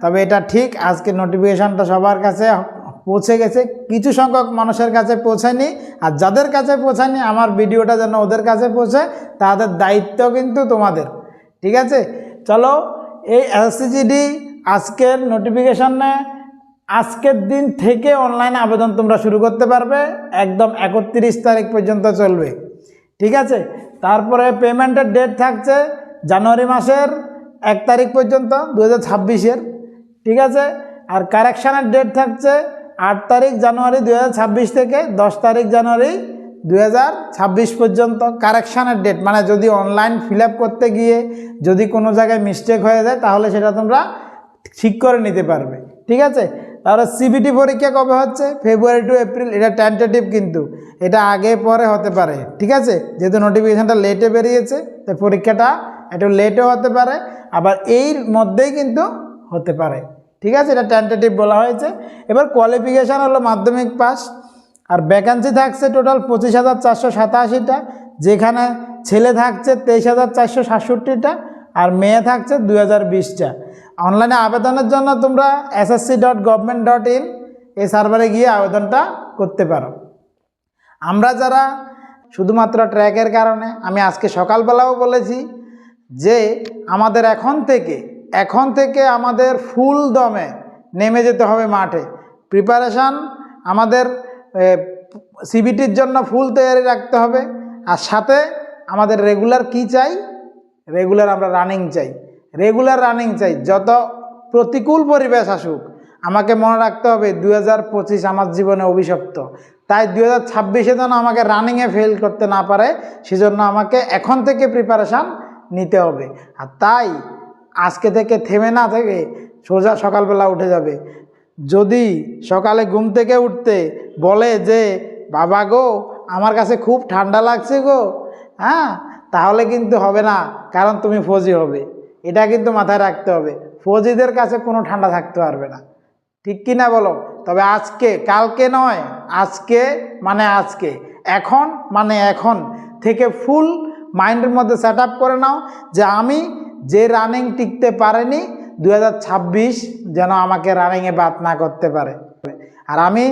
তবে এটা ঠিক আজকে নোটিফিকেশানটা সবার কাছে পৌঁছে গেছে, কিছু সংখ্যক মানুষের কাছে পৌঁছায়নি। আর যাদের কাছে পৌঁছায়নি আমার ভিডিওটা যেন ওদের কাছে পৌঁছে, তাদের দায়িত্ব কিন্তু তোমাদের। ঠিক আছে, চলো এই এসএসসি আজকের নোটিফিকেশানে আজকের দিন থেকে অনলাইনে আবেদন তোমরা শুরু করতে পারবে, একদম 31 তারিখ পর্যন্ত চলবে। ঠিক আছে, তারপরে পেমেন্টের ডেট থাকছে জানুয়ারি মাসের 1 তারিখ পর্যন্ত 2026-এর। ঠিক আছে, আর কারেকশানের ডেট থাকছে 8 তারিখ জানুয়ারি 2026 থেকে 10 তারিখ জানুয়ারি 2026 পর্যন্ত কারেকশানের ডেট। মানে যদি অনলাইন ফিল আপ করতে গিয়ে যদি কোনো জায়গায় মিস্টেক হয়ে যায় তাহলে সেটা তোমরা ঠিক করে নিতে পারবে। ঠিক আছে, তাহলে সিবিটি পরীক্ষা কবে হচ্ছে? ফেব্রুয়ারি টু এপ্রিল। এটা টেন্টেটিভ, কিন্তু এটা আগে পরে হতে পারে। ঠিক আছে, যেহেতু নোটিফিকেশানটা লেটে বেরিয়েছে তাই পরীক্ষাটা একটু লেটও হতে পারে, আবার এর মধ্যেই কিন্তু হতে পারে। ঠিক আছে, এটা টেন্টেটিভ বলা হয়েছে। এবার কোয়ালিফিকেশান হলো মাধ্যমিক পাস। আর ভ্যাকান্সি থাকছে টোটাল 25,487টা, যেখানে ছেলে থাকছে 23,467টা আর মেয়ে থাকছে 2,020টা। অনলাইনে আবেদনের জন্য তোমরা ssc.government.in এই সার্ভারে গিয়ে আবেদনটা করতে পারো। আমরা যারা শুধুমাত্র ট্র্যাকের কারণে, আমি আজকে সকালবেলাও বলেছি যে আমাদের এখন থেকে আমাদের ফুল দমে নেমে যেতে হবে মাঠে। প্রিপারেশান আমাদের সিবিটির জন্য ফুল তৈরি রাখতে হবে। আর সাথে আমাদের রেগুলার কি চাই? রেগুলার আমরা রানিং চাই, যত প্রতিকূল পরিবেশ আসুক। আমাকে মনে রাখতে হবে 2025 আমার জীবনে অভিশপ্ত, তাই 2026-এ যেন আমাকে রানিংয়ে ফেল করতে না পারে, সেজন্য আমাকে এখন থেকে প্রিপারেশান নিতে হবে। আর তাই আজকে থেকে থেমে না থেকে সোজা সকালবেলা উঠে যাবে। যদি সকালে ঘুম থেকে উঠতে বলে যে বাবা গো আমার কাছে খুব ঠান্ডা লাগছে গো, তাহলে কিন্তু হবে না, কারণ তুমি ফৌজি হবে। এটা কিন্তু মাথায় রাখতে হবে, ফৌজিদের কাছে কোনো ঠান্ডা থাকতে পারবে না। ঠিক কি না বলো? তবে আজকে, কালকে নয়, আজকে মানে আজকে, এখন মানে এখন থেকে ফুল মাইন্ডের মধ্যে সেট আপ করে নাও যে আমি যে রানিং টিকতে পারেনি 2026 যেন আমাকে রানিংয়ে বাদ না করতে পারে। আর আমি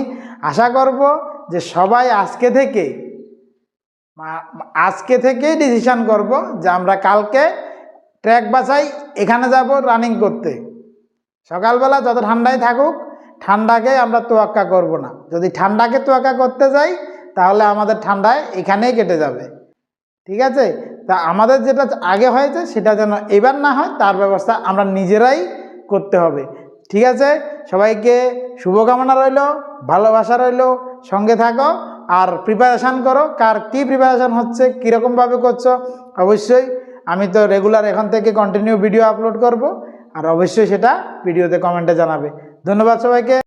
আশা করব যে সবাই আজকে থেকেই ডিসিশন করব যে আমরা কালকে ট্র্যাক বাছাই এখানে যাব রানিং করতে। সকালবেলা যত ঠান্ডাই থাকুক, ঠান্ডাকে আমরা তোয়াক্কা করব না। যদি ঠান্ডাকে তোয়াক্কা করতে যাই তাহলে আমাদের ঠান্ডায় এখানেই কেটে যাবে। ঠিক আছে, তা আমাদের যেটা আগে হয়েছে সেটা যেন এবার না হয়, তার ব্যবস্থা আমরা নিজেরাই করতে হবে। ঠিক আছে, সবাইকে শুভকামনা রইল, ভালোবাসা রইল, সঙ্গে থাকো আর প্রিপারেশান করো। কার কী প্রিপারেশান হচ্ছে, কীরকমভাবে করছো, অবশ্যই আমি তো রেগুলার এখন থেকে কন্টিনিউ ভিডিও আপলোড করব, আর অবশ্যই সেটা ভিডিওতে কমেন্টে জানাবে। ধন্যবাদ সবাইকে।